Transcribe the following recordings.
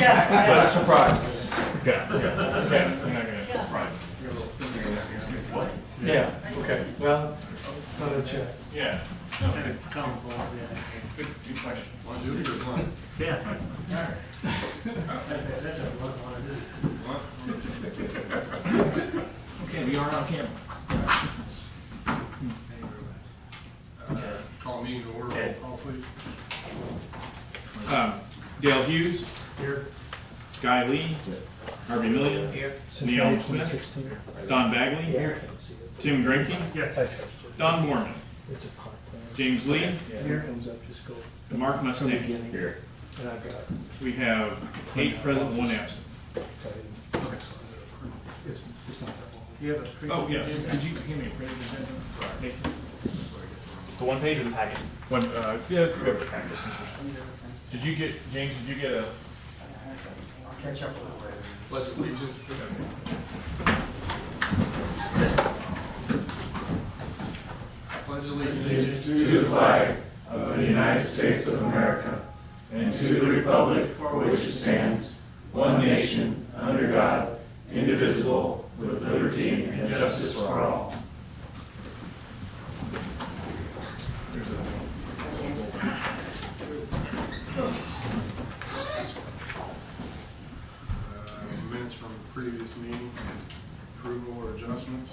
Yeah. But surprises. Okay. You're not gonna surprise. Yeah, okay, well, I'll check. Yeah. Good Good question. One duty or one? Yeah. Okay, we are on camera. Call meeting to order, Okay. roll call please. Dale Hughes, Here. Guy Lee, Harvey Millian, Here. Neil Smith, Don Bagley, Here. Tim Grinke, Yes. Don Borman, It's a park plan. James Lee, Here. Comes up, just go and Mark from the Mustang. beginning. Here. And I've got. We have 8 present, 1 absent. It's not that long. You have a pre. Oh, yes. Could you give me a printed agenda? Sorry. Nathan? So one page of the packet. One, yeah, it's good. Did you get, James, did you get a? I'll catch up with it later. Pledge allegiance. Pledge allegiance. To the flag of the United States of America and to the republic for which it stands, one nation, under God, indivisible, with liberty and justice for all. Minutes from the previous meeting, approval or adjustments.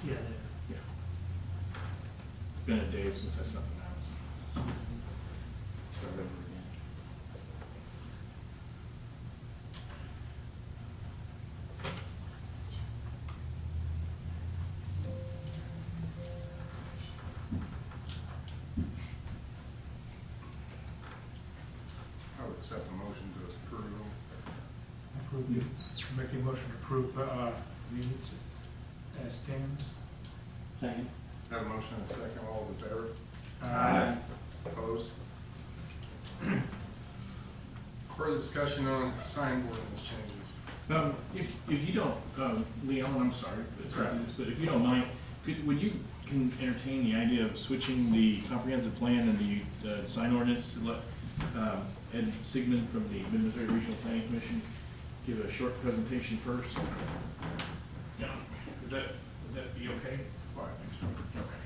Yeah. It's been a day since I sent them out. Start over again. I would accept the motion to approve. Making a motion to approve minutes as stands. Second. Have a motion and a second, all those in favor? Aye. Opposed? Further discussion on sign ordinance changes. If you don't, Leon, I'm sorry, but if you don't mind, would you can entertain the idea of switching the comprehensive plan and the sign ordinance to let Ed Sigmund from the Mid-Missouri Regional Planning Commission give a short presentation first? Yeah, would that be okay? Well, I think so. Okay.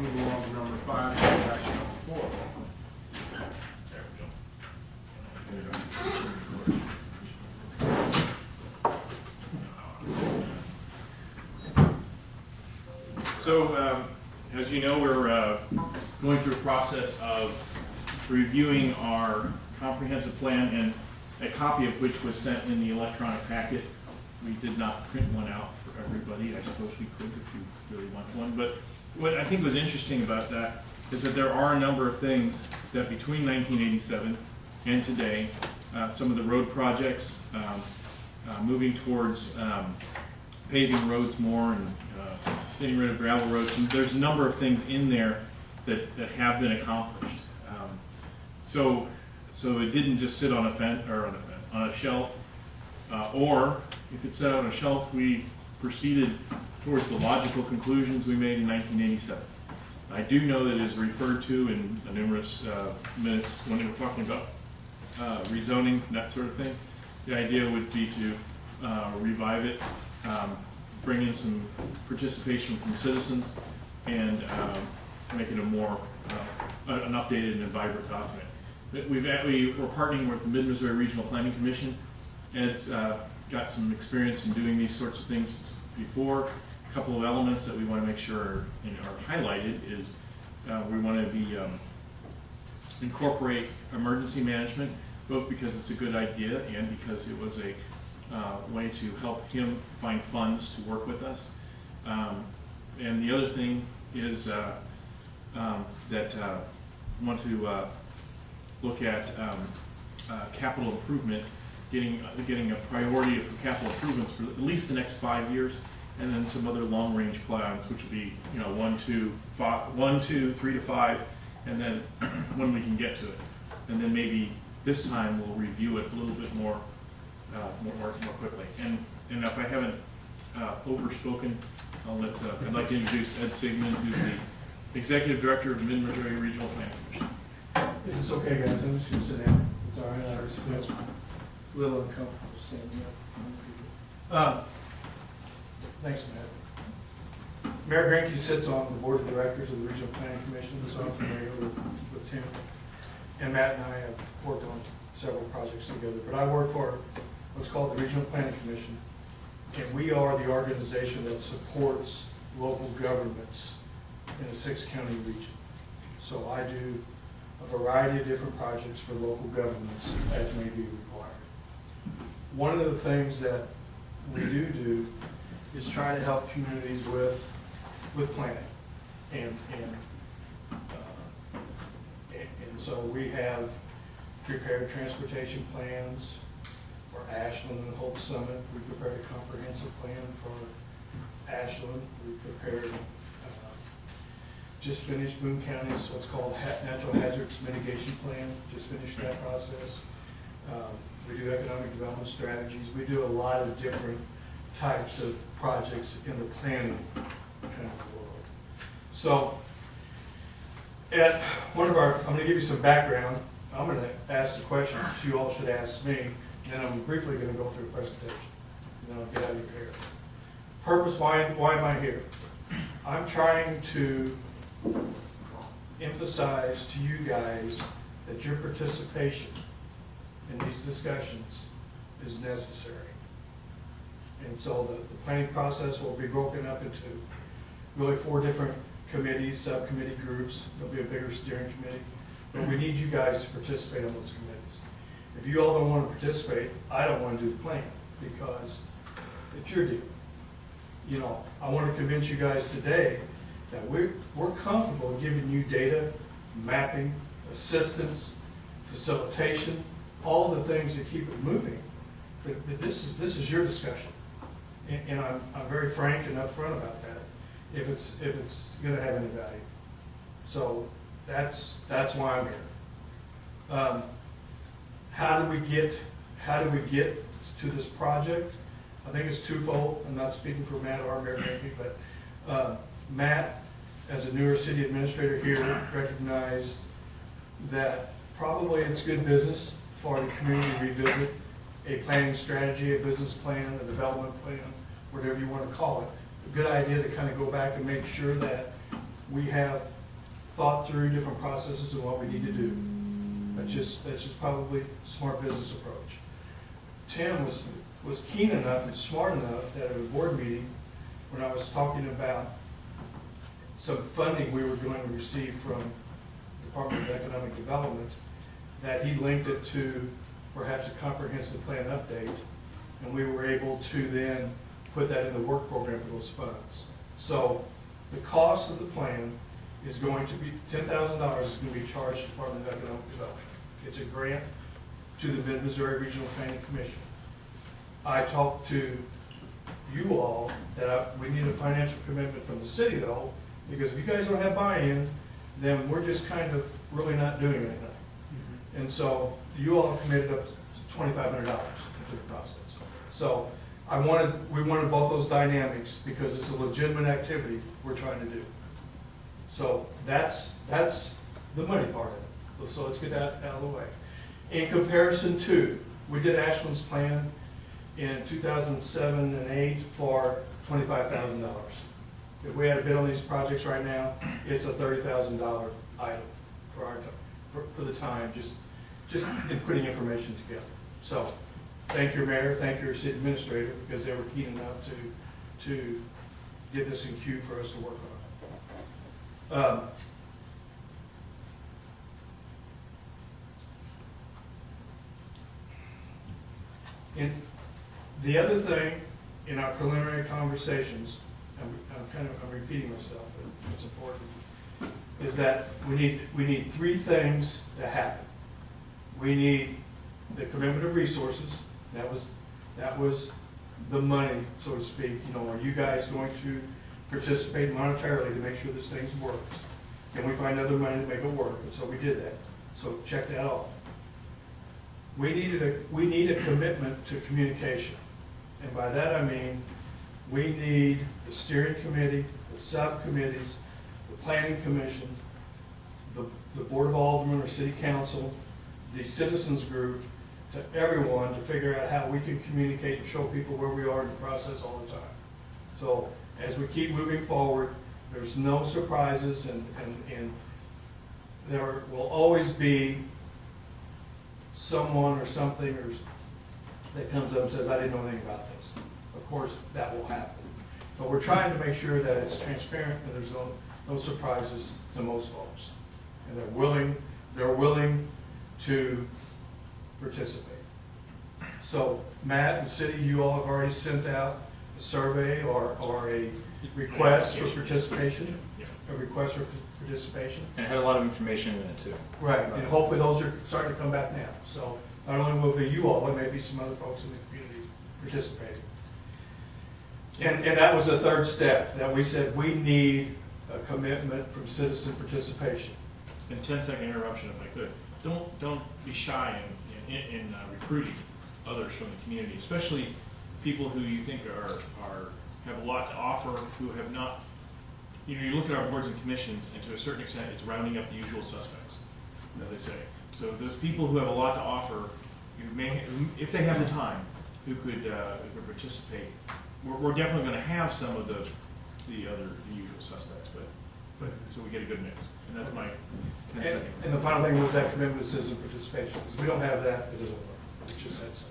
Move along to number 5, back to number 4. There we go. So, as you know, we're going through a process of reviewing our comprehensive plan, and a copy of which was sent in the electronic packet. We did not print one out for everybody. I suppose we could if you really want one. But what I think was interesting about that is that there are a number of things that between 1987 and today, some of the road projects, moving towards paving roads more and getting rid of gravel roads. And there's a number of things in there that have been accomplished. So it didn't just sit on on a shelf, or if it sat on a shelf, we proceeded towards the logical conclusions we made in 1987. I do know that it is referred to in the numerous minutes when they were talking about rezonings and that sort of thing. The idea would be to revive it, bring in some participation from citizens, and make it a more an updated and vibrant document. We're partnering with the Mid-Missouri Regional Planning Commission. Ed's got some experience in doing these sorts of things before. A couple of elements that we want to make sure are highlighted is we want to incorporate emergency management, both because it's a good idea and because it was a way to help him find funds to work with us. And the other thing is that we want to look at capital improvement, getting a priority for capital improvements for at least the next 5 years, and then some other long-range plans, which would be 1, 2, 3 to 5, and then when we can get to it, and then maybe this time we'll review it a little bit more more quickly. And if I haven't overspoken, I'd like to introduce Ed Sigmund, who's the Executive Director of Mid-Missouri Regional Planning Commission. If it's okay, guys, I'm just gonna sit down. It's all right, I just feel a little uncomfortable standing up. Thanks, Matt. Mayor Granke sits on the Board of Directors of the Regional Planning Commission, so I'm familiar with Tim. And Matt and I have worked on several projects together, but I work for what's called the Regional Planning Commission, and we are the organization that supports local governments in a 6-county region. So I do a variety of different projects for local governments as may be required. One of the things that we do is try to help communities with planning. And so we have prepared transportation plans for Ashland and Hope Summit. We prepared a comprehensive plan for Ashland. We prepared, just finished Boone County's what's called Natural Hazards Mitigation Plan, just finished that process. We do economic development strategies. We do a lot of different types of projects in the planning kind of world. So, at one of our, I'm going to give you some background. I'm going to ask the questions you all should ask me, and then I'm briefly going to go through a presentation, and then I'll get out of your hair. Purpose, why am I here? I'm trying to emphasize to you guys that your participation in these discussions is necessary. And so the planning process will be broken up into really 4 different committees, subcommittee groups. There'll be a bigger steering committee. But we need you guys to participate on those committees. If you all don't want to participate, I don't want to do the plan because it's your deal. You know, I want to convince you guys today that we're comfortable giving you data, mapping, assistance, facilitation, all the things that keep it moving. But this is your discussion. And I'm very frank and upfront about that, if it's going to have any value. So that's why I'm here. How do we get to this project? I think it's twofold. I'm not speaking for Matt or Mayor Granke, but Matt, as a newer city administrator here, recognized that probably it's good business for the community to revisit a planning strategy, a business plan, a development plan, whatever you want to call it. A good idea to kind of go back and make sure that we have thought through different processes and what we need to do. That's just probably a smart business approach. Tim was keen enough and smart enough that at a board meeting, when I was talking about some funding we were going to receive from the Department of Economic Development, that he linked it to perhaps a comprehensive plan update, and we were able to then put that in the work program for those funds. So the cost of the plan is going to be $10,000 is going to be charged to the Department of Economic Development. It's a grant to the Mid-Missouri Regional Planning Commission. I talked to you all that we need a financial commitment from the city though, because if you guys don't have buy-in, then we're just kind of really not doing anything. And so you all have committed up to $2,500 into the process. So we wanted both those dynamics because it's a legitimate activity we're trying to do. So that's the money part of it. So let's get that out of the way. In comparison to, we did Ashland's plan in 2007 and 2008 for $25,000. If we had a bid on these projects right now, it's a $30,000 item for the time, just in putting information together. So thank your mayor, thank your city administrator, because they were keen enough to get this in queue for us to work on. And the other thing in our preliminary conversations, I'm repeating myself, but it's important, is that we need 3 things to happen. We need the commitment of resources. That was the money, so to speak. You know, are you guys going to participate monetarily to make sure this thing works? Can we find other money to make it work? And so we did that. So check that off. we need a commitment to communication. And by that I mean, we need the steering committee, the subcommittees, the planning commission, the board of aldermen or city council, the citizens group, to everyone to figure out how we can communicate and show people where we are in the process all the time. So as we keep moving forward, there's no surprises, and there will always be someone or something that comes up and says, I didn't know anything about this. Of course, that will happen. But we're trying to make sure that it's transparent and there's no surprises to most folks. And they're willing to participate. So Matt and City, you all have already sent out a survey or a request for participation, Yeah. a request for participation. And it had a lot of information in it too. Right, and hopefully those are starting to come back now. So not only will it be you all, there may be some other folks in the community participating. And that was the third step, that we said we need a commitment from citizen participation. And 10-second interruption if I could. Don't be shy in recruiting others from the community, especially people who you think have a lot to offer, who have not. You know, you look at our boards and commissions, and to a certain extent, it's rounding up the usual suspects, as they say. So those people who have a lot to offer, if they have the time, who could participate. We're definitely going to have some of the usual suspects, but so we get a good mix, and that's my 10 second. And the final thing was that commitment to citizen participation. Because if we don't have that, it doesn't work. It's just that simple.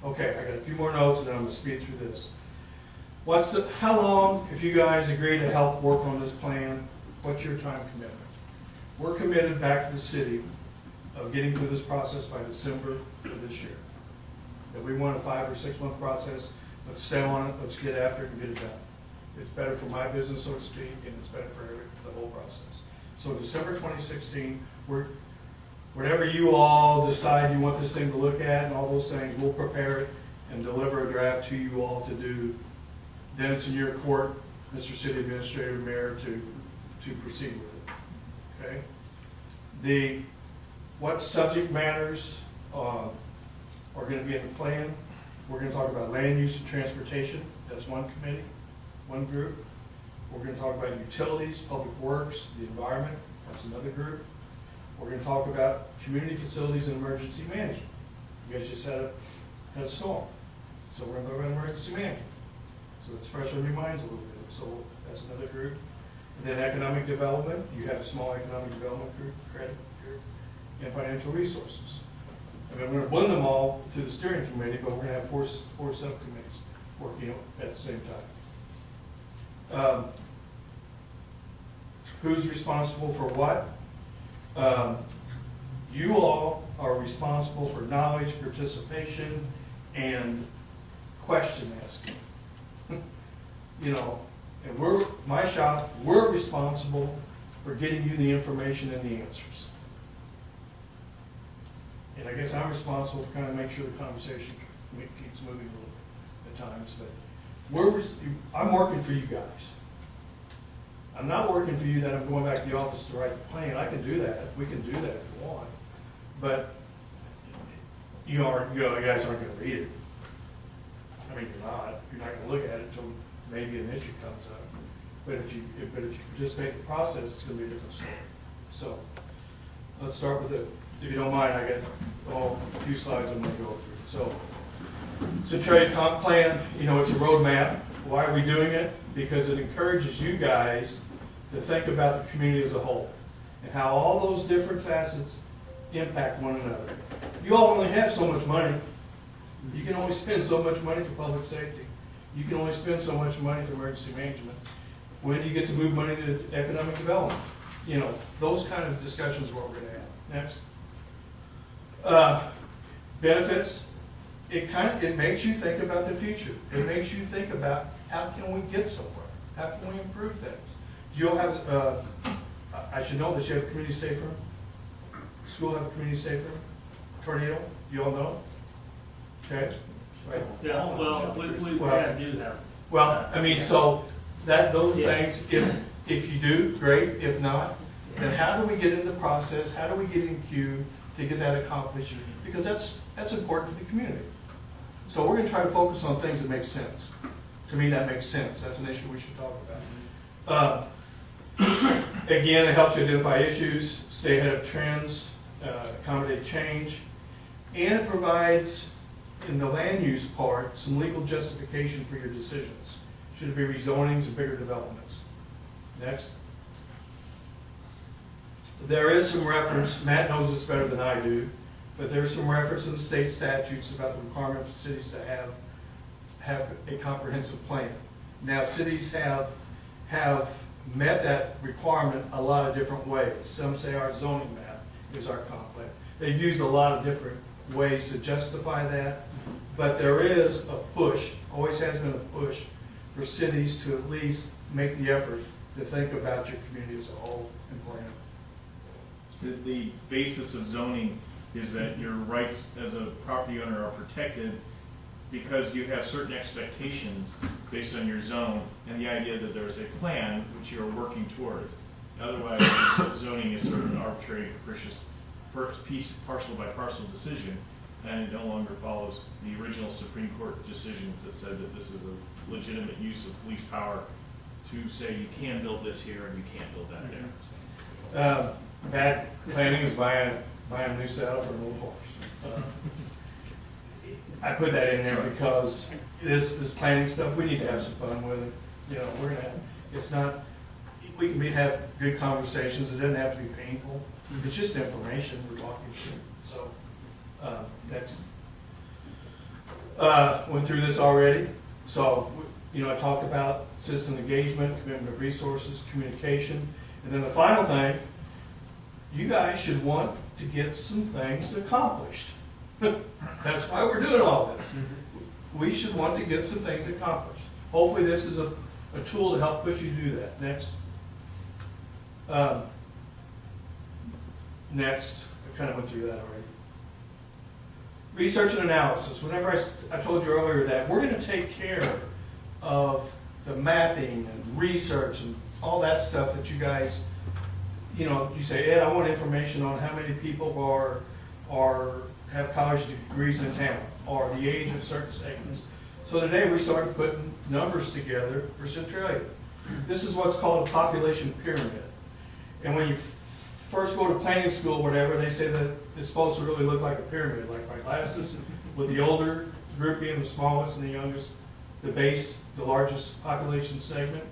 Okay, I got a few more notes, and then I'm going to speed through this. How long, if you guys agree to help work on this plan, what's your time commitment? We're committed back to the city of getting through this process by December of this year. That we want a 5 or 6 month process. Let's stay on it, let's get after it and get it done. It's better for my business, so to speak, and it's better for the whole process. So December 2016, whatever you all decide you want this thing to look at and all those things, we'll prepare it and deliver a draft to you all to do. Then it's in your court, Mr. City Administrator, Mayor, to proceed with it. Okay? What subject matters are going to be in the plan? We're going to talk about land use and transportation. That's one committee, one group. We're going to talk about utilities, public works, the environment. That's another group. We're going to talk about community facilities and emergency management. You guys just had a storm. So we're going to talk about emergency management. So it's fresh on your minds a little bit. So that's another group. And then economic development. You have a small economic development group, credit group, and financial resources. And then we're going to blend them all to the steering committee, but we're going to have four subcommittees working at the same time. Who's responsible for what? You all are responsible for knowledge, participation, and question asking. You know, and my shop, we're responsible for getting you the information and the answers. And I guess I'm responsible for kind of make sure the conversation keeps moving a little bit at times, but I'm working for you guys. I'm not working for you that I'm going back to the office to write the plan. I can do that. We can do that if you want. But you guys aren't going to read it. I mean, you're not. You're not going to look at it until maybe an issue comes up. But if you participate in the process, it's going to be a different story. So let's start with it. If you don't mind, I got a few slides I'm going to go through. So Centralia Comp Plan, it's a roadmap. Why are we doing it? Because it encourages you guys to think about the community as a whole and how all those different facets impact one another. You all only have so much money. You can only spend so much money for public safety. You can only spend so much money for emergency management. When do you get to move money to economic development? Those kind of discussions are what we're going to have. Next. Benefits. It makes you think about the future. It makes you think about how can we get somewhere? How can we improve things? Do you all have, I should know this, you have a community safe room? School have a community safe room? Tornado? You all know? Okay? Right. Yeah, well, we do have. Well, I mean, so those things, if you do, great. If not, then how do we get in the process? How do we get in queue to get that accomplished because that's important for the community. So we're gonna try to focus on things that make sense. To me, that makes sense. That's an issue we should talk about. Again, it helps you identify issues, stay ahead of trends, accommodate change, and it provides, in the land use part, some legal justification for your decisions. Should it be rezonings or bigger developments? Next. There is some reference, Matt knows this better than I do, but there's some reference in the state statutes about the requirement for cities to have a comprehensive plan. Now, cities have met that requirement a lot of different ways. Some say our zoning map is our comp plan. They've used a lot of different ways to justify that, but there is a push, always has been a push, for cities to at least make the effort to think about your community as a whole and plan. The basis of zoning is that your rights as a property owner are protected because you have certain expectations based on your zone and the idea that there's a plan which you're working towards. Otherwise, zoning is sort of an arbitrary, capricious parcel by parcel decision, and it no longer follows the original Supreme Court decisions that said that this is a legitimate use of police power to say you can build this here and you can't build that there. Bad planning is buying a new saddle for an old horse. I put that in there because this planning stuff, we need to have some fun with it. You know, we're gonna have, it's not, we can have good conversations. It doesn't have to be painful. It's just information we're talking to. So, next. Went through this already. So, you know, I talked about citizen engagement, commitment of resources, communication. And then the final thing, you guys should want to get some things accomplished. That's why we're doing all this. We should want to get some things accomplished. Hopefully this is a tool to help push you to do that. Next. Next. I kind of went through that already. Research and analysis. Whenever I told you earlier that we're going to take care of the mapping and research and all that stuff that you guys, you know, you say, Ed, I want information on how many people have college degrees in town, or the age of certain segments. So today we started putting numbers together for Centralia. This is what's called a population pyramid. And when you first go to planning school or whatever, they say that it's supposed to really look like a pyramid, like my glasses, with the older group being the smallest and the youngest, the base, the largest population segment.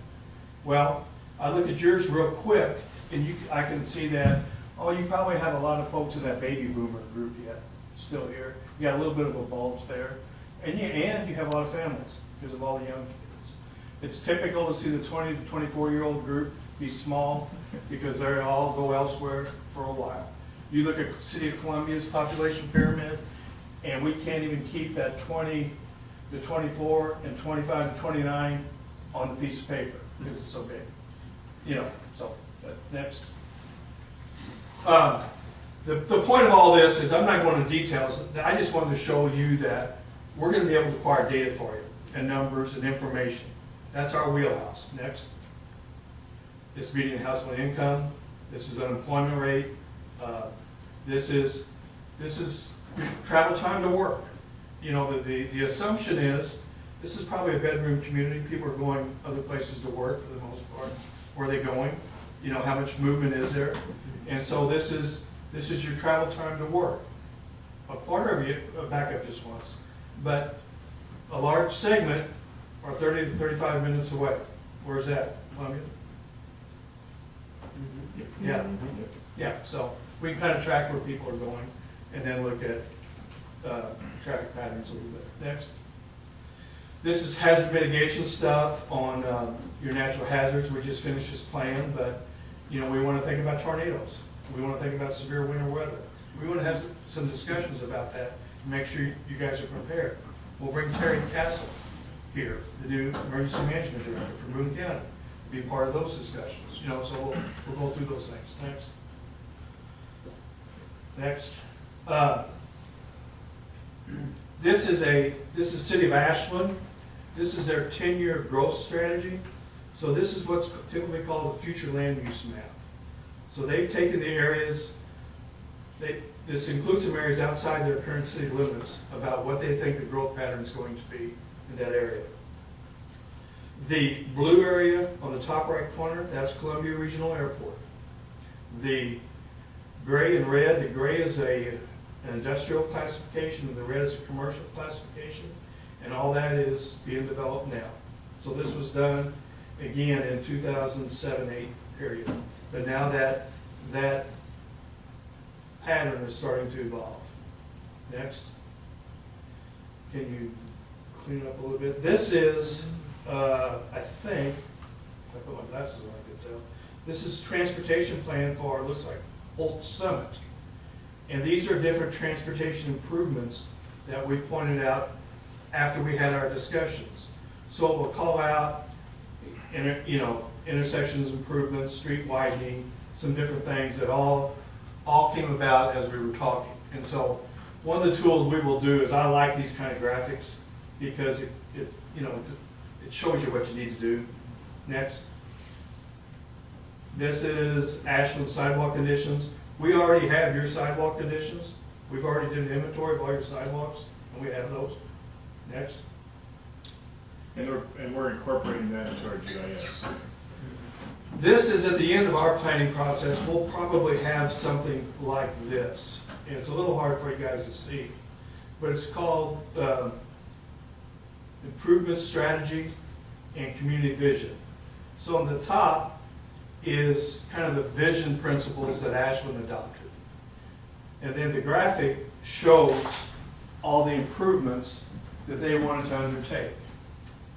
Well, I look at yours real quick, and I can see that, oh, you probably have a lot of folks in that baby boomer group yet, still here. You got a little bit of a bulge there. And you have a lot of families because of all the young kids. It's typical to see the 20 to 24-year-old group be small because they all go elsewhere for a while. You look at City of Columbia's population pyramid, and we can't even keep that 20 to 24 and 25 to 29 on the piece of paper because it's so big. You know, so next. The point of all this is I'm not going into details. I just wanted to show you that we're going to be able to acquire data for you and numbers and information. That's our wheelhouse. Next. This is median household income. This is unemployment rate. This is travel time to work. You know, the assumption is this is probably a bedroom community. People are going other places to work for the most part. Where are they going? You know, how much movement is there? And so this is your travel time to work. A quarter of you, back up just once, but a large segment are 30 to 35 minutes away. Where's that? Columbia? Yeah. Yeah, so we can kind of track where people are going and then look at traffic patterns a little bit. Next. This is hazard mitigation stuff on your natural hazards. We just finished this plan, but you know, we want to think about tornadoes. We want to think about severe winter weather. We want to have some discussions about that and make sure you guys are prepared. We'll bring Terry Castle here, the new emergency management director for Boone County, to be part of those discussions. You know, so we'll go through those things. Next. This is City of Ashland. This is their 10-year growth strategy. So this is what's typically called a future land use map. So they've taken the areas This includes some areas outside their current city limits about what they think the growth pattern is going to be in that area. The blue area on the top right corner, that's Columbia Regional Airport. The gray and red, the gray is an industrial classification, and the red is a commercial classification, and all that is being developed now. So this was done, again, in 2007-8 period. But now that pattern is starting to evolve. Next. Can you clean it up a little bit? This is, I think, if I put my glasses on, I can tell. This is transportation plan for, looks like, Holt Summit. And these are different transportation improvements that we pointed out after we had our discussions. So we'll call out, intersections improvements, street widening, some different things that all came about as we were talking. And so one of the tools we will do is, I like these kind of graphics because it shows you what you need to do. Next. This is Ashland sidewalk conditions. We already have your sidewalk conditions. We've already did an inventory of all your sidewalks, and we have those. Next. And we're incorporating that into our GIS. This is at the end of our planning process. We'll probably have something like this. And it's a little hard for you guys to see, but it's called Improvement Strategy and Community Vision. So on the top is kind of the vision principles that Ashland adopted. And then the graphic shows all the improvements that they wanted to undertake.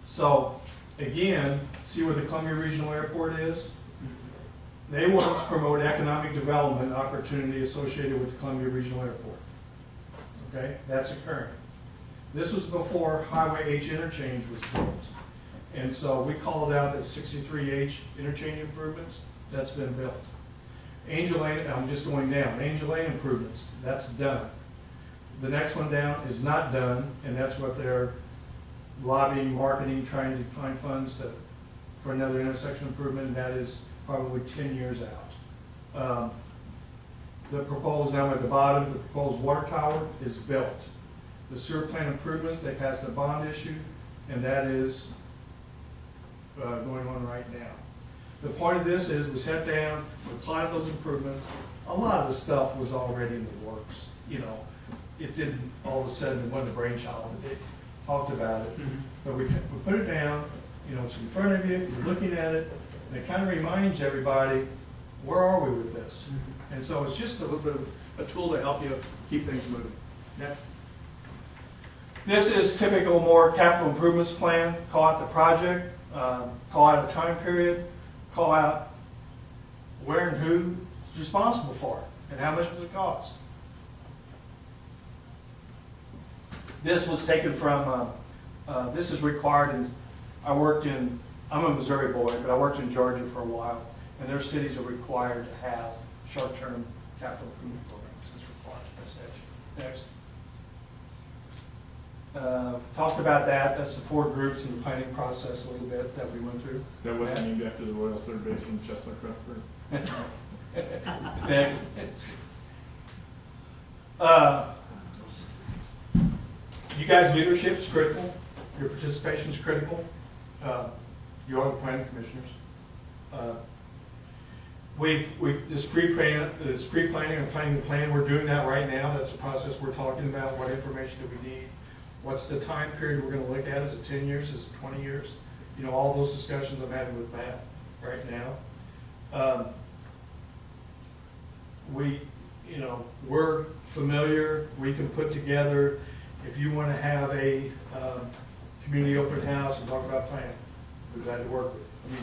So again, see where the Columbia Regional Airport is? They want to promote economic development opportunity associated with the Columbia Regional Airport. Okay, that's occurring. This was before Highway H interchange was built. And so we called out that 63H interchange improvements, that's been built. Angel Lane, I'm just going down, Angel Lane improvements, that's done. The next one down is not done, and that's what they're lobbying, marketing, trying to find funds for another intersection improvement, and that is probably 10 years out. The proposed, now at the bottom, the proposed water tower is built. The sewer plant improvements, they passed a bond issue, and that is going on right now. The point of this is we sat down, we plotted those improvements. A lot of the stuff was already in the works. It didn't all of a sudden, it wasn't a brainchild. They talked about it, but we put it down. It's in front of you. You're looking at it, and it kind of reminds everybody, where are we with this? And so it's just a little bit of a tool to help you keep things moving. Next. This is typical more capital improvements plan. Call out the project, call out a time period, call out where and who is responsible for it, and how much does it cost. This was taken from, this is required in, I'm a Missouri boy, but I worked in Georgia for a while, and their cities are required to have short-term capital improvement programs. It's required by statute. Next. Talked about that. That's the 4 groups in the planning process a little bit that we went through. That wasn't named after the Royals third baseman, Chestnut Crawford. Next. You guys' leadership is critical. Your participation is critical. You are the planning commissioners. This pre-planning and planning the plan, we're doing that right now. That's the process we're talking about. What information do we need? What's the time period we're going to look at? Is it 10 years? Is it 20 years? All those discussions I'm having with Matt right now. We're familiar. We can put together, if you want to have a community open house and talk about planning, we're glad to work with you.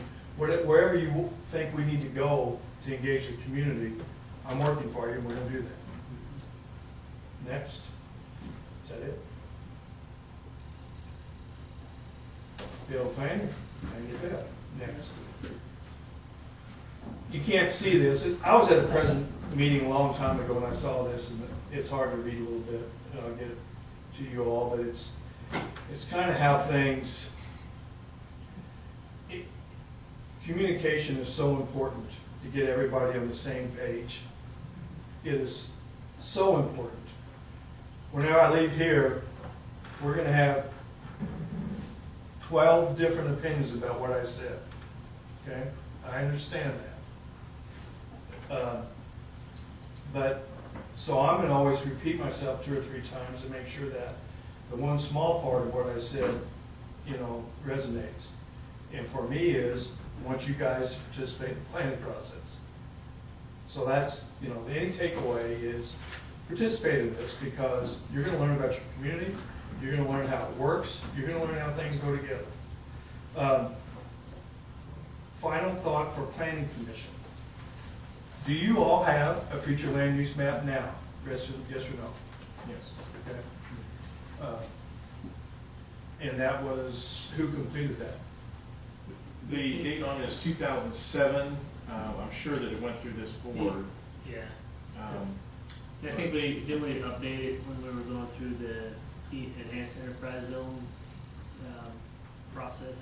Wherever you think we need to go to engage the community, I'm working for you, and we're going to do that. Next. Is that it? Field planning, and you bet. Next. You can't see this. I was at a present meeting a long time ago when I saw this, and it's hard to read a little bit, and I'll get it to you all, but it's kind of how things, communication is so important to get everybody on the same page. It is so important. Whenever I leave here, we're gonna have 12 different opinions about what I said, okay? I understand that. But, so I'm gonna always repeat myself 2 or 3 times to make sure that the one small part of what I said, resonates. And for me is, I want you guys to participate in the planning process. So that's, any takeaway is participate in this, because you're gonna learn about your community, you're gonna learn how it works, you're gonna learn how things go together. Final thought for planning commission. Do you all have a future land use map now? Yes or no? Yes. Okay. And that was, who completed that? The date on it is 2007. I'm sure that it went through this board. Yeah. Um, I think we updated when we were going through the enhanced enterprise zone process.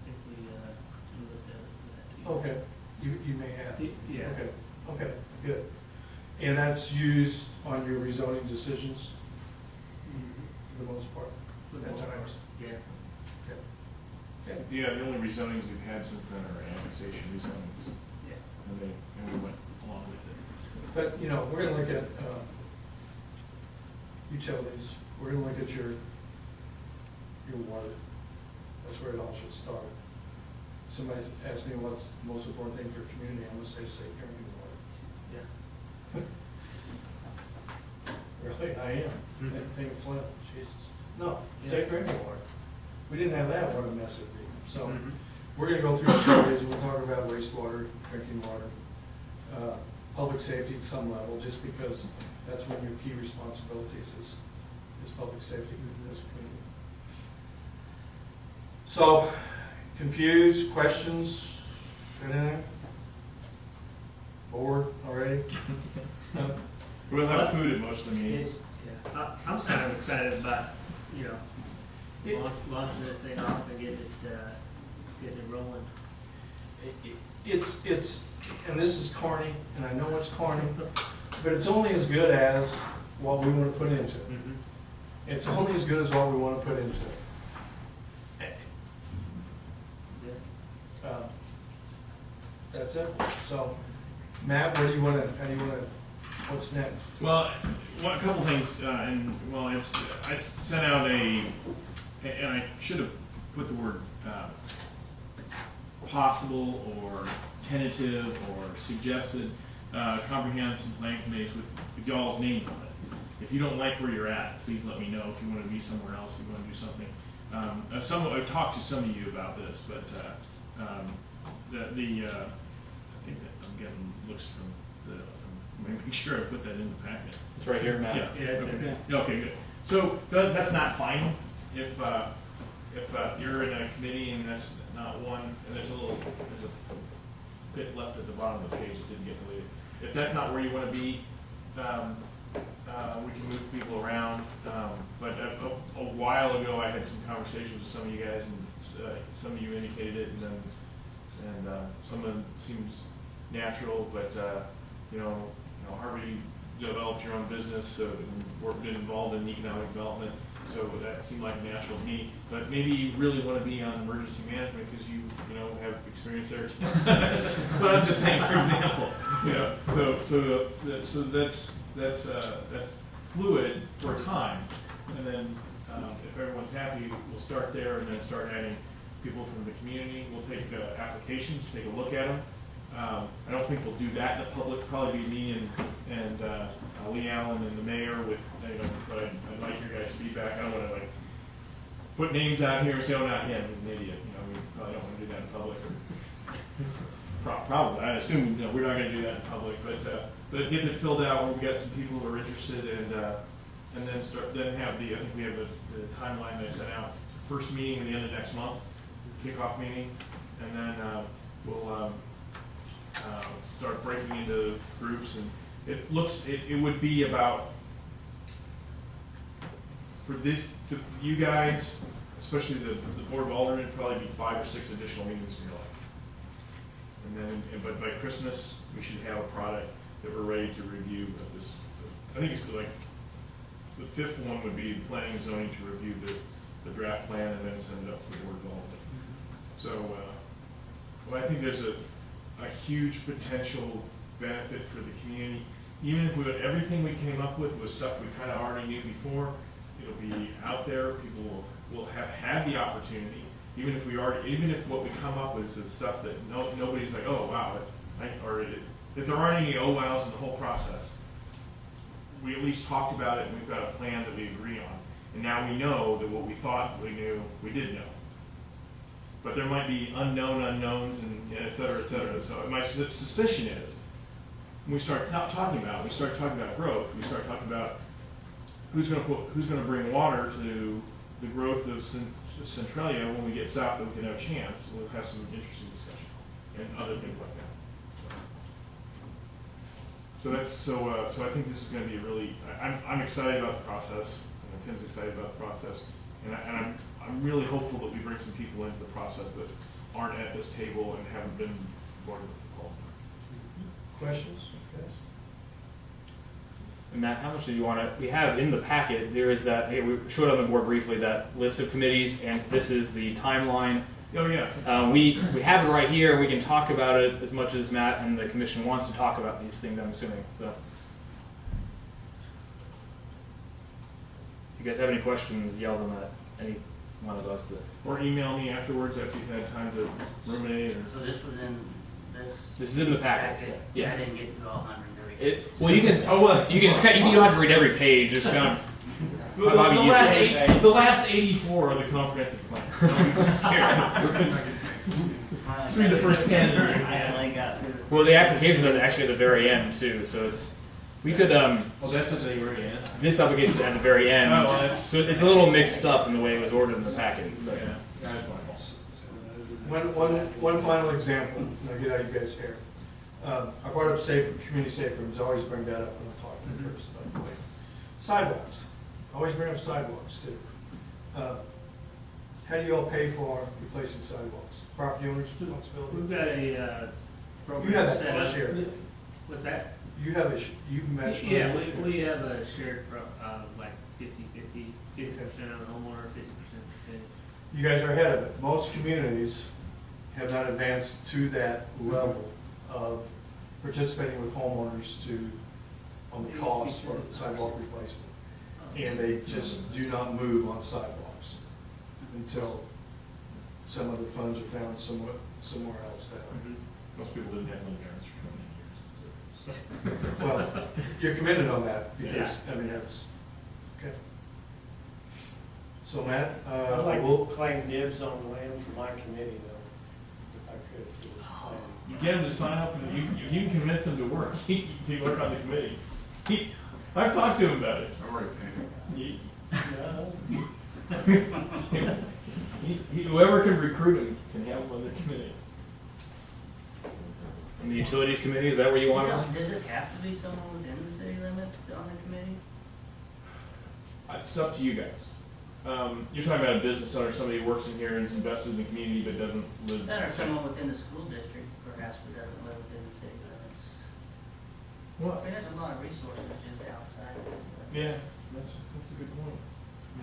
I think we looked at that too. Okay, you may have. Yeah. Okay, good. And that's used on your rezoning decisions for the most part, at times? Yeah. Okay. Yeah, the only rezonings we've had since then are annexation rezonings, Yeah. and we went along with it. But, we're gonna look at utilities, we're gonna look at your water. That's where it all should start. Somebody asked me what's the most important thing for a community, I'm gonna say safe drinking water. Yeah. Really, I am. Think of Flint, Jesus. No, Yeah. safe drinking water. We didn't have that, what a mess it'd be. So, Mhm. we're gonna go through the areas, and we'll talk about wastewater, drinking water, public safety at some level, just because that's one of your key responsibilities is public safety in this community. So, confused, questions, anything? Bored already? No? We'll have food at most of the meetings. Yeah. I'm kind of excited about, launching this thing off and getting it rolling. It's, and this is corny, and I know it's corny, but it's only as good as what we want to put into it. Mm-hmm. It's only as good as what we want to put into it. Yeah. That's it. So, Matt, how do you want to, what's next? Well, a couple things, I sent out and I should have put the word possible or tentative or suggested comprehensive plan committees with y'all's names on it. If you don't like where you're at, please let me know. If you want to be somewhere else, if you want to do something. I've talked to some of you about this, but I think that I'm getting looks from make sure I put that in the packet. It's right here, Matt. Yeah. Yeah, it's Okay. Okay, good. So that's not final. If you're in a committee and that's not one, and there's a bit left at the bottom of the page that didn't get deleted. If that's not where you want to be, we can move people around. But a while ago, I had some conversations with some of you guys, and some of you indicated it, and some of it seems natural, but Harvey developed your own business, been involved in economic development, so that seemed like natural to me. But maybe you really want to be on emergency management because you have experience there too. But I'm just saying, for example, so that's fluid for a time, and then if everyone's happy, we'll start there and then start adding people from the community. We'll take applications, take a look at them. I don't think we'll do that in the public. Probably be me and Lee Allen and the mayor with, but I'd like your guys' feedback. I don't want to put names out here and say, oh, not him, he's an idiot. We probably don't want to do that in public. Probably, I assume we're not going to do that in public, but getting it filled out, we've got some people who are interested, and then have I think we have the timeline that I sent out. First meeting at the end of next month, kickoff meeting, and then we'll start breaking into groups, and it would be about, for you guys, especially the board of aldermen, probably be 5 or 6 additional meetings in your life. And then, but by Christmas, we should have a product that we're ready to review of this I think it's like, the fifth one would be planning and zoning to review the draft plan and then send it up for board development. So, well, I think there's a huge potential benefit for the community. Even if everything we came up with was stuff we kind of already knew before, it'll be out there, people will have had the opportunity, even if what we come up with is stuff that nobody's like, oh, wow, if there aren't any oh wows in the whole process, we at least talked about it and we've got a plan that we agree on. And now we know that what we thought we knew, we did know. But there might be unknown unknowns and et cetera, et cetera. So my suspicion is, when we start talking about growth, we start talking about who's going to bring water to the growth of Centralia when we get south, that we can have a chance. We'll have some interesting discussion and other things like that. So I think this is going to be a really. I'm excited about the process. Tim's excited about the process, and I'm really hopeful that we bring some people into the process that aren't at this table and haven't been part of the call. Questions? Yes. And Matt, how much do you want to, we have in the packet, there is that, we showed on the board briefly, that list of committees, and this is the timeline. Oh, yes. We have it right here, and we can talk about it as much as Matt and the commission wants to talk about these things, I'm assuming. So, if you guys have any questions, yell them at any one of us. Or email me afterwards after you've had time to ruminate. So this was in this. This is in the packet. Yes. I didn't get through all 130. Well, you can. Oh, well, you can. You don't have to read every page. Just kind of. The last 84 are the comprehensive plans. Don't be too scared. Just read the first 10. I only got through. Well, the application is actually at the very end too, so it's. We could. Oh, that's at the very end. This application is at the very end. Oh, well, so it's a little mixed up in the way it was ordered in the packet. But. Yeah, that's my fault. One final example, and I'll get out of you guys' hair. I brought up community safe rooms, I always bring that up when I'm talking first, by the way. Sidewalks, I always bring up sidewalks too. How do you all pay for replacing sidewalks? Property owners' responsibility? We've got a You have program that set all up. shared. What's that? You have you match. Yeah, funds we shared. have a shared, like 50-50, 50% on the homeowner, 50% the city. You guys are ahead of it. Most communities have not advanced to that level of participating with homeowners on the cost for sidewalk replacement. And they just do not move on sidewalks until some of the funds are found somewhere else down. Most people didn't have any parents for 20 years. Well, you're committed on that because, I mean, that's, okay. So Matt, I'd like we'll, to claim dibs on the land for my committee though, if I could, for this plan. You get them to sign up, and you can convince them to work. To work on the committee. I've talked to him about it. I'm already paying. Whoever can recruit him can have him on the committee. And the utilities committee, is that where you want to? Does it have to be someone within the city limits on the committee? It's up to you guys. You're talking about a business owner, somebody who works in here and is invested in the community but doesn't live. That or someone within the school district, perhaps, who doesn't live within the city limits. Well, I mean, there's a lot of resources just outside the city limits. yeah, that's a good point.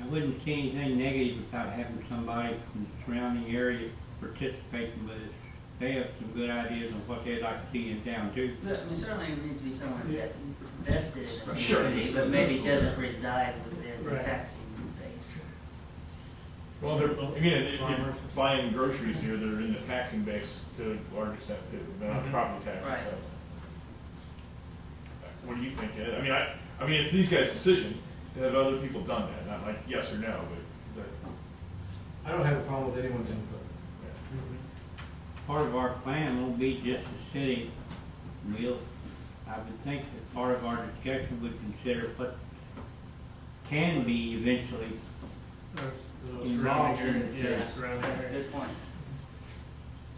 I wouldn't see anything negative about having somebody from the surrounding area participating with us. They have some good ideas on what they'd like to see in town too. But, I mean, certainly it needs to be someone that's invested in the Sure. community, but maybe doesn't reside within the Right. taxing base. Well, again, if you're buying groceries here, they're in the taxing base to a large extent too. They're not property taxes. Right. So. What do you think, Ed? I mean, it's these guys' decision. Have other people done that? Not like yes or no, but is that? I don't have a problem with anyone's input. Part of our plan will be just a city. I would think that part of our discussion would consider what can be eventually involved in it. Yeah, surrounding That's a area. good point.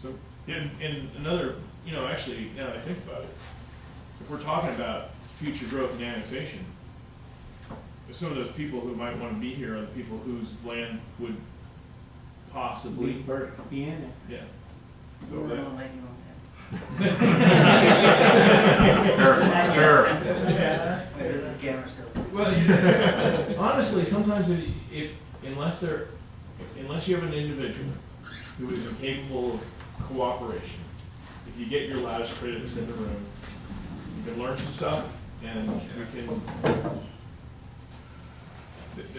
So, in another, actually, now that I think about it, if we're talking about future growth and annexation, some of those people who might want to be here are the people whose land would possibly, We first be in it. yeah. So So we're that, gonna let you on that. Is it the camera Honestly, sometimes unless you have an individual who is incapable of cooperation, if you get your loudest critics in the room, you can learn some stuff, and you can.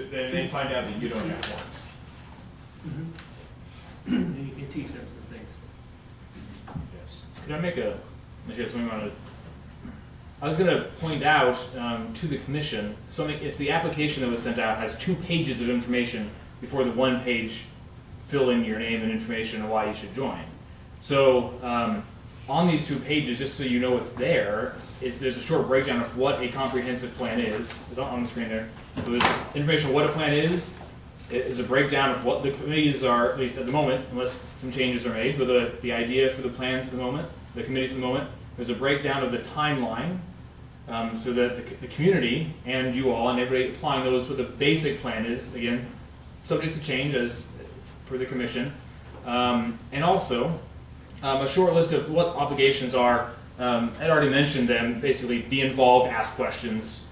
Then they find out that you don't have points. And you can teach them some things. Could I make a, unless you have something on it? I was going to point out to the commission, something, it's the application that was sent out has 2 pages of information before the 1 page fill in your name and information and why you should join. So on these 2 pages, just so you know what's there, there's a short breakdown of what a comprehensive plan is. It's on the screen there. So there's information on what a plan is. It is a breakdown of what the committees are, at least at the moment, unless some changes are made, but the idea for the plans at the moment, the committees at the moment. There's a breakdown of the timeline, so that the community and you all and everybody applying those, what the basic plan is, again, subject to change as per the commission. And also, a short list of what obligations are. I'd already mentioned them, basically be involved, ask questions.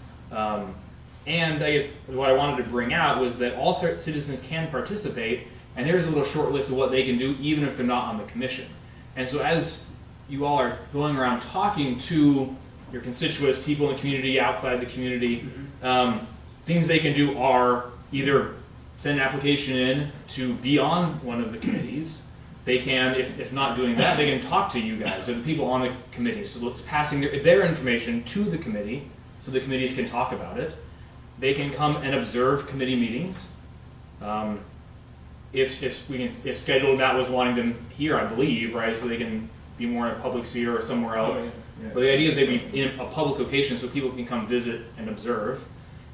And I guess what I wanted to bring out was that all citizens can participate, and there's a little short list of what they can do even if they're not on the commission. And so as you all are going around talking to your constituents, people in the community, outside the community, things they can do are either send an application in to be on one of the committees. They can, if not doing that, they can talk to you guys, or the people on the committee. So it's passing their information to the committee so the committees can talk about it. They can come and observe committee meetings. If scheduled, Matt was wanting them here, I believe, right? So they can be more in a public sphere or somewhere else. Oh, yeah. But the idea is they'd be in a public location so people can come visit and observe.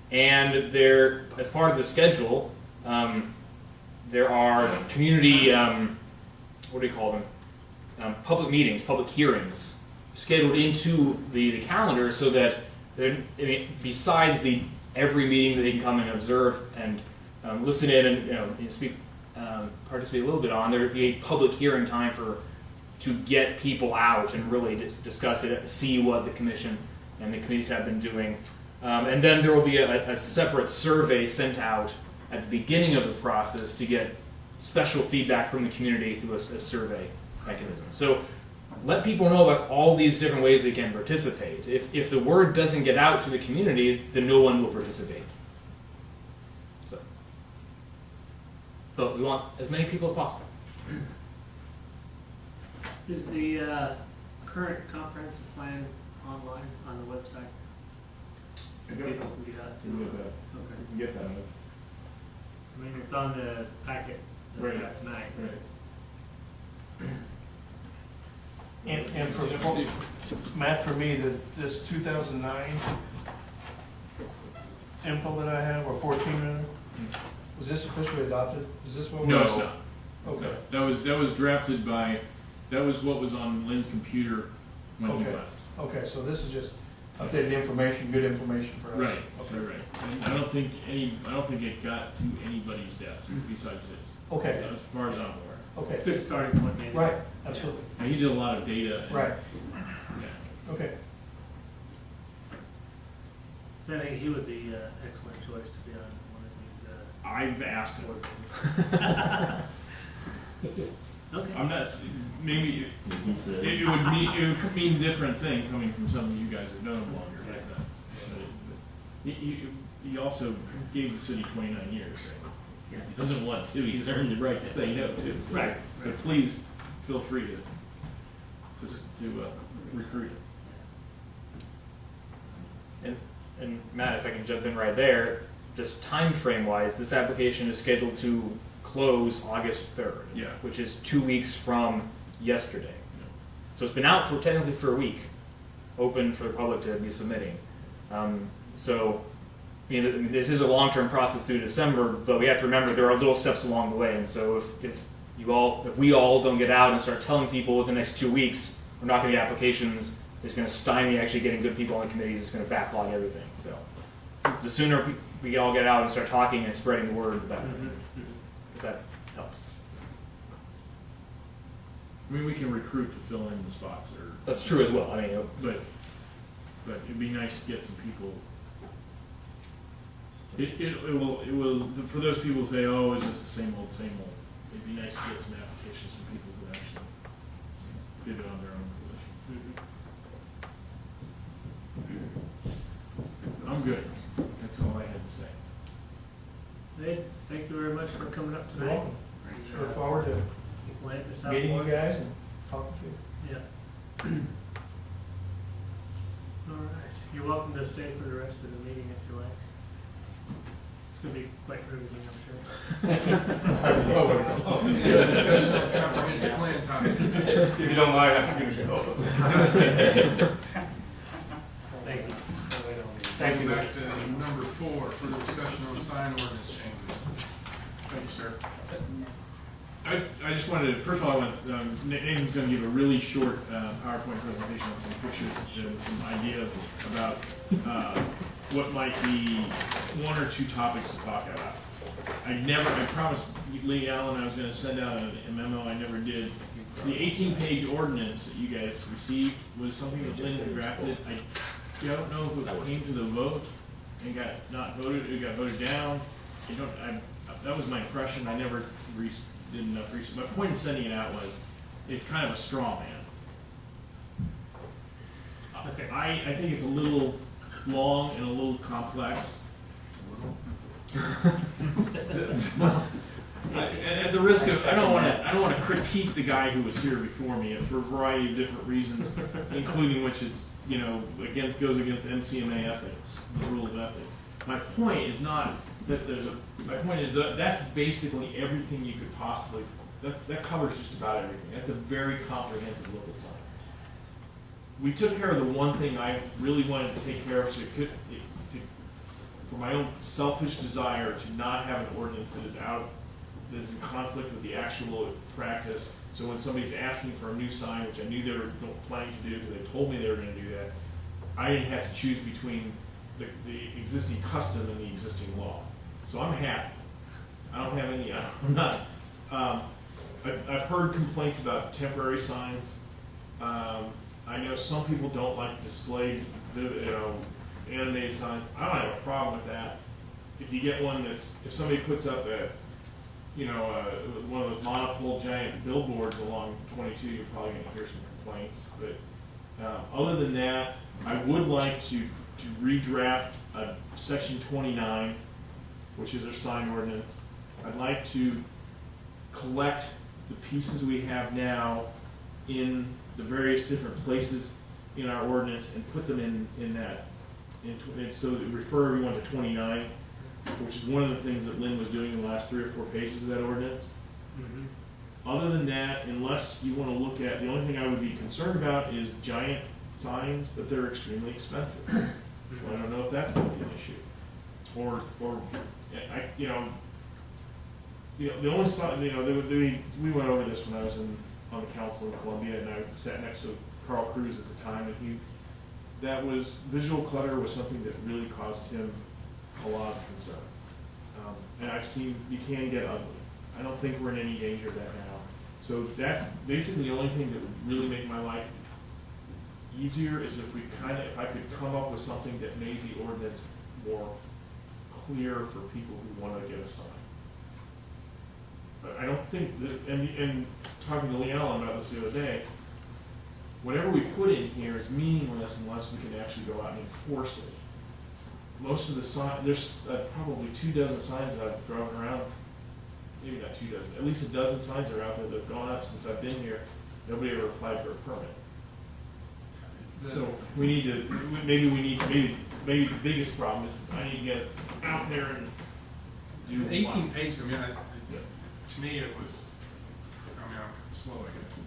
And there, as part of the schedule, there are community, what do you call them? Public meetings, public hearings scheduled into the calendar so that besides every meeting that they can come and observe and listen in and speak, participate a little bit on, there would be a public hearing time to get people out and really discuss it, see what the commission and the committees have been doing. And then there will be a separate survey sent out at the beginning of the process to get special feedback from the community through a survey mechanism. So let people know about all these different ways they can participate. If the word doesn't get out to the community, then no one will participate. But we want as many people as possible. Is the current comprehensive plan online on the website? You Okay. can get that. I mean, it's on the packet that we got tonight. Right. And for Matt, for me, this 2009 info that I have, or 14, was this officially adopted? Is this what? No, it's not. Okay. That was drafted by, that was what was on Lynn's computer when he Okay. left. Okay, so this is just updated information, good information for us. Right, Okay. right. And I don't think it got to anybody's desk besides his. Okay. As far as I'm aware. Okay. Good starting point, maybe. Right, absolutely. And he did a lot of data. And, Right. Yeah. Okay. So I think he would be an excellent choice to be on one of I've asked him. these. Okay. I'm not. Maybe it would mean different thing coming from some of you guys who've known him longer. But he also gave the city 29 years. Right? He doesn't want to. He's earned the right to say no too. So, Right. But please feel free to recruit him. And Matt, if I can jump in right there, just time frame wise, this application is scheduled to close August 3rd, Yeah. which is 2 weeks from yesterday. So it's been out technically for a week, open for the public to be submitting. So this is a long-term process through December, but we have to remember there are little steps along the way. And so if we all don't get out and start telling people within the next 2 weeks we're not going to get applications, it's going to stymie actually getting good people on the committees. It's going to backlog everything. So the sooner we all get out and start talking and spreading the word, the better. If that helps. I mean, we can recruit to fill in the spots, That's true as well. I mean, but it'd be nice to get some people It will, for those people who say, oh, it's just the same old, it'd be nice to get some applications from people who actually did it on their own volition. I'm good. That's all I had to say. Ed, thank you very much for coming up You're tonight. welcome. Look forward to Laying this out meeting for you us. guys and talking to you. Yeah. All right. You're welcome to stay for the rest of the meeting if you like. It's gonna be quite riveting, I'm sure. Comprehensive plan time. If you don't mind, I'm gonna go. Thank you. Thank you. Back to number 4, for the discussion on sign ordinance changes. Thank you, sir. I just wanted to, first of all, Nathan's going to give a really short PowerPoint presentation on some pictures and some ideas about what might be 1 or 2 topics to talk about. I promised Lee Allen I was going to send out a memo, I never did. The 18-page ordinance that you guys received was something that Lynn had drafted. I don't know if it came to the vote and got not voted, it got voted down. That was my impression, I never did enough research. My point in sending it out was, it's kind of a straw man. Okay. I think it's a little long and a little complex. At the risk of, I don't want to critique the guy who was here before me for a variety of different reasons, including which it's, goes against MCMA ethics, the rule of ethics. My point is not that my point is that that's basically everything you could possibly, that covers just about everything. That's a very comprehensive look at sign. We took care of the one thing I really wanted to take care of, for my own selfish desire to not have an ordinance that is in conflict with the actual practice. So when somebody's asking for a new sign, which I knew they were planning to do because they told me they were going to do that, I didn't have to choose between the existing custom and the existing law. So I'm happy. I don't have any, I'm not. I've heard complaints about temporary signs. I know some people don't like displayed, animated signs. I don't have a problem with that. If you get one if somebody puts up one of those monopole giant billboards along 22, you're probably going to hear some complaints. But other than that, I would like to redraft section 29, which is our sign ordinance. I'd like to collect the pieces we have now in the various different places in our ordinance and put them in that. So that refer everyone to 29, which is one of the things that Lynn was doing in the last 3 or 4 pages of that ordinance. Mm-hmm. Other than that, unless you want to look at, the only thing I would be concerned about is giant signs, but they're extremely expensive. So I don't know if that's going to be an issue. Or the only sign, we went over this when I was on the council in Columbia, and I sat next to Carl Cruz at the time, and visual clutter was something that really caused him a lot of concern. And I've seen, you can get ugly. I don't think we're in any danger of that now. So that's basically the only thing that would really make my life easier is if I could come up with something that made the ordinance more clear for people who want to get a sign. But I don't think that, and talking to Lee Allen about this the other day, whatever we put in here is meaningless unless we can actually go out and enforce it. Most of the signs, there's probably 24 signs that I've thrown around, maybe not 24, at least a dozen signs are out there that have gone up since I've been here. Nobody ever applied for a permit. So we need to, maybe the biggest problem is I need to get out there and do 18 pages, to me it was, I'm slow, I guess.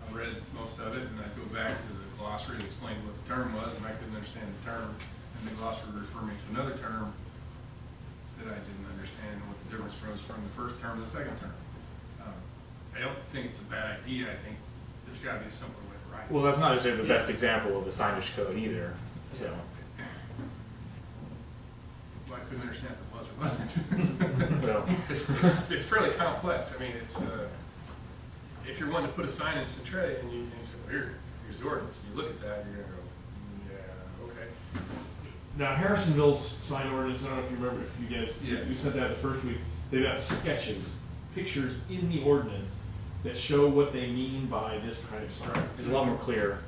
I read most of it, and I'd go back to the glossary that explained what the term was, and I couldn't understand the term, and the glossary referred me to another term that I didn't understand what the difference was from the first term to the second term. I don't think it's a bad idea. I think there's got to be a simpler way to write it. Well, that's not necessarily the best example of the signage code either. So. Well, I couldn't understand if it was or wasn't. Well. It's fairly complex. It's if you're wanting to put a sign in Centralia and you say, well, here's the ordinance, and you look at that, and you're going to go, yeah, okay. now Harrisonville's sign ordinance, I don't know if you remember, if you guys, Yes. you sent that the first week, they've got sketches, pictures in the ordinance that show what they mean by this kind of sign. It's a lot more clear.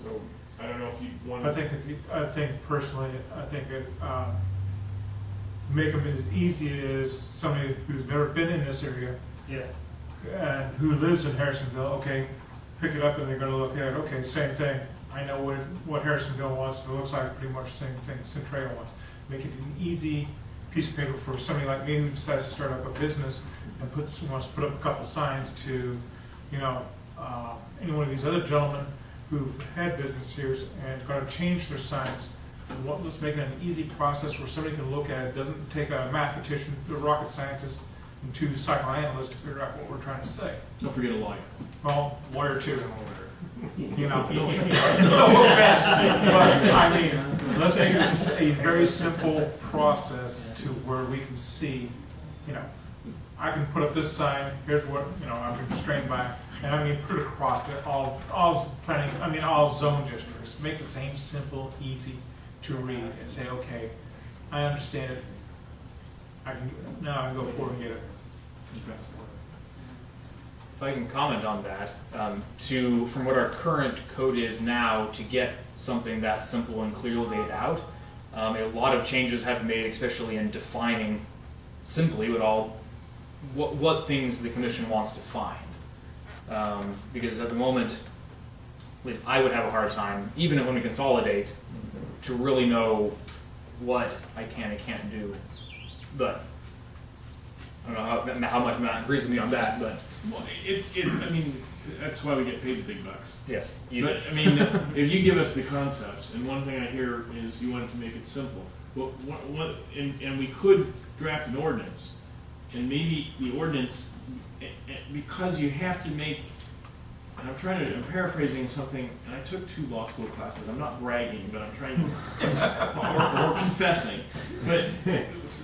So, I don't know if you want I to. think personally, I think it, make them as easy as somebody who's never been in this area Yeah, and who lives in Harrisonville, okay, pick it up and they're gonna look at it, okay, same thing. I know what Harrisonville wants, it looks like pretty much the same thing Centralia wants. Make it an easy piece of paper for somebody like me who decides to start up a business and wants to put up a couple signs to, you know, any one of these other gentlemen who've had business here and gonna change their signs. Let's make it an easy process where somebody can look at it, doesn't take a mathematician, a rocket scientist, and two psychoanalysts to figure out what we're trying to say. Don't forget a lawyer. Well, lawyer too, you know. No offense, but I mean, let's make it a very simple process to where we can see, you know, I can put up this sign, here's what, you know, I'm constrained by, and I mean, put it across all planning, I mean, all zone districts. Make the same simple, easy to read and say, okay, I understand it. Now I can go forward and get it. Okay. If I can comment on that, from what our current code is now, to get something that simple and clearly laid out, a lot of changes have been made, especially in defining simply what things the commission wants to find. Because at the moment, at least I would have a hard time, even when we consolidate, to really know what I can and can't do. But I don't know how much Matt agrees with me on that, but Well, I mean, that's why we get paid the big bucks. yes. But, I mean, if you give us the concepts, and one thing I hear is you wanted to make it simple. Well, and we could draft an ordinance, and maybe the ordinance, because you have to make, and I'm paraphrasing something, and I took 2 law school classes, I'm not bragging, but I'm trying to, or confessing. But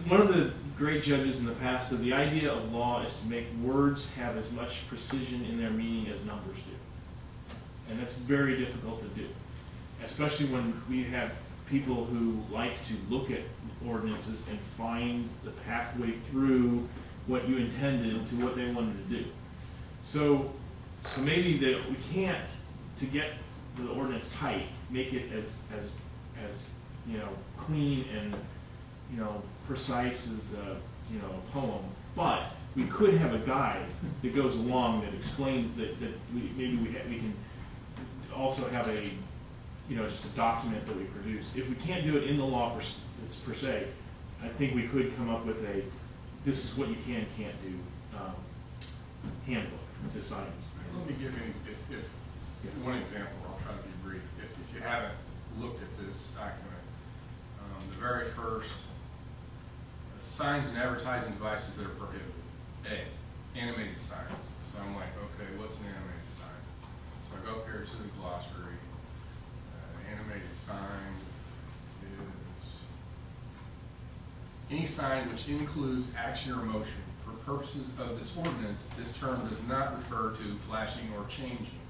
one of the great judges in the past said the idea of law is to make words have as much precision in their meaning as numbers do. And that's very difficult to do, especially when we have people who like to look at ordinances and find the pathway through what you intended to what they wanted to do. So maybe that we can't, to get the ordinance tight, make it as you know, clean and, you know, precise as you know, a poem, but we could have a guide that goes along that explains that we can also have a, you know, just a document that we produce. If we can't do it in the law per se, I think we could come up with a, this is what you can and can't do handbook to signs. Let me give you, one example, I'll try to be brief. If you haven't looked at this document, the very first, signs and advertising devices that are prohibited. A, animated signs. So I'm like, okay, what's an animated sign? So I go up here to the glossary. Animated sign is any sign which includes action or motion. For purposes of this ordinance, this term does not refer to flashing or changing.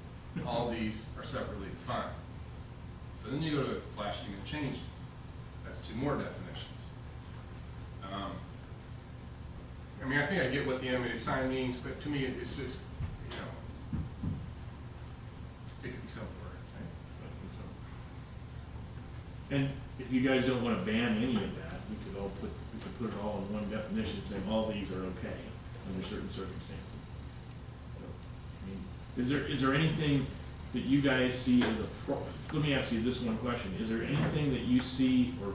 All these are separately defined. So then you go to flashing and changing. That's 2 more definitions. I mean, I think I get what the animated sign means, but to me, it's just, you know, it could be simpler, right? And if you guys don't want to ban any of that, we could put it all in one definition, saying all these are okay under certain circumstances. So, I mean, is there anything that you guys see as let me ask you this one question. Is there anything that you see or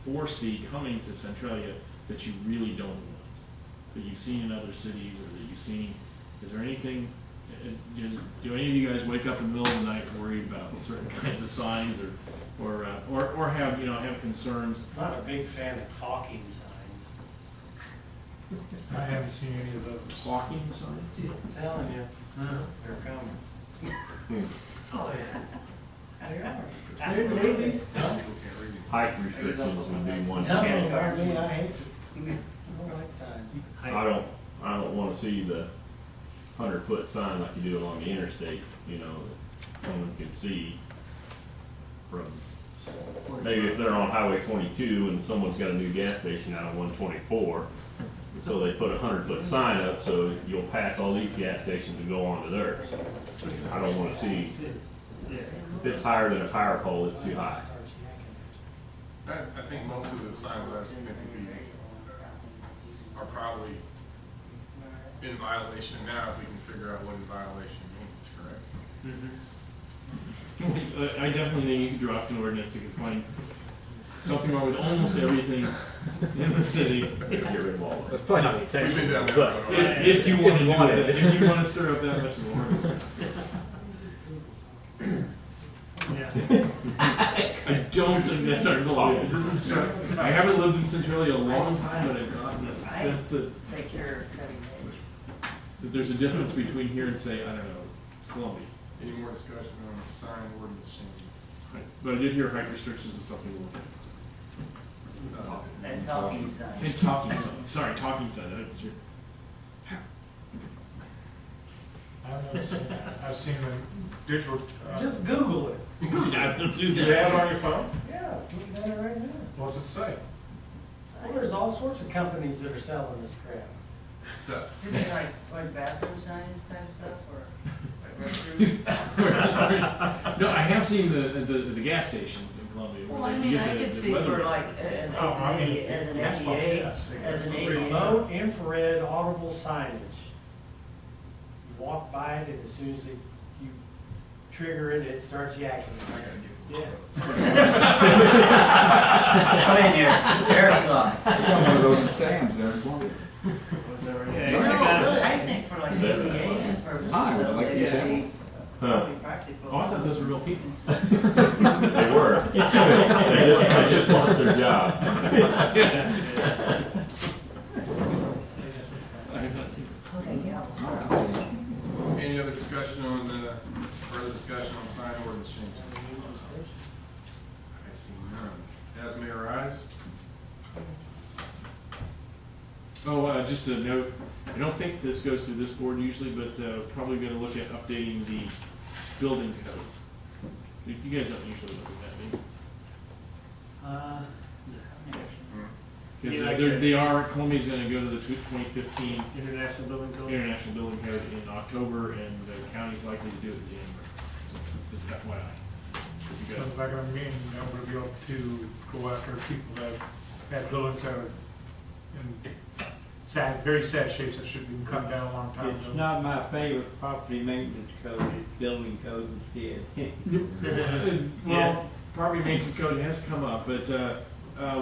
foresee coming to Centralia that you really don't want? That you've seen in other cities, or that you've seen, is there anything, do any of you guys wake up in the middle of the night worried about certain kinds of signs, or have, you know, have concerns? I'm not a big fan of talking signs. I haven't seen any of those. Talking signs? I'm telling you, they're coming. Oh, yeah. I didn't read these. People can't read it. Height restrictions would be one. No, pardon me, I hate, I don't like signs. I don't wanna see the 100-foot sign like you do along the interstate, you know, that someone can see from maybe if they're on Highway 22 and someone's got a new gas station out on 124, so they put a 100-foot sign up so you'll pass all these gas stations and go on to theirs. I don't want to see, if it's higher than a power pole, it's too high. I think most of the signs that are probably in violation now, if we can figure out what in violation means, correct? I definitely think you could draft an ordinance that could find something wrong with almost everything in the city. Get rid of all of it. That's probably not the We've intention. been down that But road. If you want to do it, if you want to stir up that much of an ordinance. Yeah. I don't think that's our goal. It doesn't start, I haven't lived in Centralia a long time, but I've gotten this sense that Take care of cutting edge. there's a difference between here and say, I don't know, Columbia. Any more discussion on the sign ordinance changes? Right. But I did hear height restrictions is something we'll look at. And talking sign. And talking sign, sorry, talking sign, that's your. I've seen that. I've seen the digital. Just Google it. Yeah, don't do Do you that. have it on your phone? Yeah, we've done it right now. What's it say? Well, there's all sorts of companies that are selling this crap. So, Do they like bathroom signs type stuff or like restrooms? No, I have seen the gas stations in Columbia. where Well, I they mean, give I the- could the see weather- for like an Oh, I mean, ADA, as an gas pumps, ADA, yes. as an ADA. Remote infrared audible signage. You walk by it and as soon as you trigger it, it starts yakking. I gotta get. Yeah. Come in here, Eric's line. One of those in Sam's there in Columbia. No, really, I think for like ADA purposes. I would like they to would sample. be Huh. probably practical. Oh, I thought those were real people. They were. They just lost their job. I have not seen Okay, yeah. Any other discussion on further discussion on sign ordinance changes? I see none. As may arise. Oh, just a note, I don't think this goes through this board usually, but probably gonna look at updating the building code. You guys don't usually look at that, do you? Yeah, I Because get it. they are, Columbia's gonna go to the 2015 International Building Code. International Building Code in October, and the county's likely to do it in January. Just FYI. 'Cause you So guys- is that gonna mean that we'll be able to go after people that have buildings that are in sad, very sad shapes that should be cut down a long time ago? It's not my favorite property maintenance code, it's building code instead. Well, property maintenance code has come up, but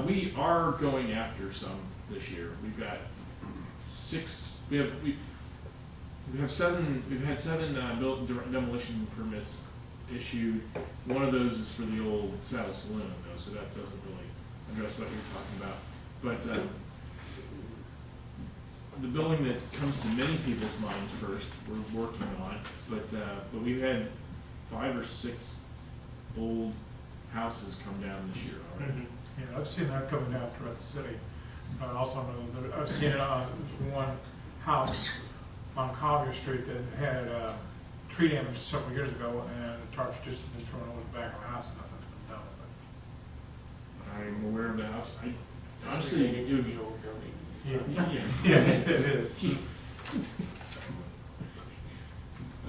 we are going after some this year. We've got we have seven. We've had seven demolition permits issued. One of those is for the old Saddle Saloon, though, so that doesn't really address what you're talking about. But the building that comes to many people's minds first, we're working on, but we've had 5 or 6 old houses come down this year already. Mhm. Yeah, I've seen that coming down throughout the city. I also know that I've seen it on one house on Collier Street that had tree damage several years ago, and the tarp's just been thrown over the back of the house and nothing's been done with I'm aware of the house. I honestly, Related to the old building. yeah. Yes, it is.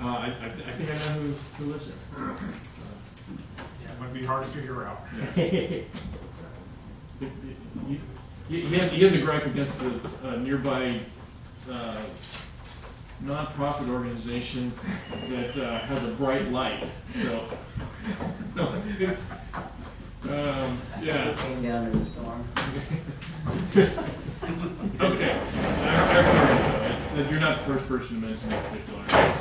I think I know who lives there. Yeah, it might be hard to figure out. He has a gripe against the nearby nonprofit organization that has a bright light. So it's yeah. Came down in the storm. Okay. I recognize that you're not the first person to mention that particular house.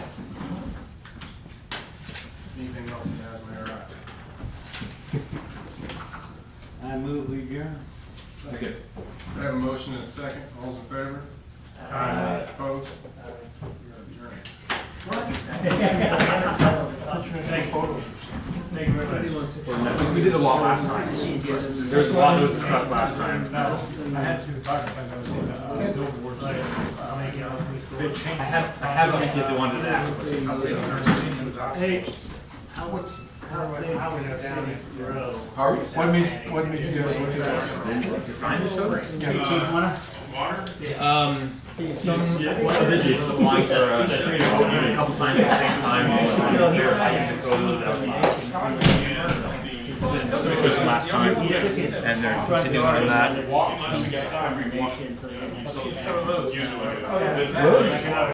Anything else in as may arise? I move we adjourn. Okay. I have a motion and a second. All's in favor? Opposed? We are adjourned. Take photos. Thank you very much. We did a lot last time. There was a lot that was discussed last time. I hadn't seen the documents, I was seeing the billboards. They changed. I have them in case they wanted to ask. Hey, how how we go down it row. What made you guys look at that? The signage photos? Water? Some one of this is applying for a couple signs at the same time. Verifying the code so this was last time, and they're continuing on that. Some of those. Usually.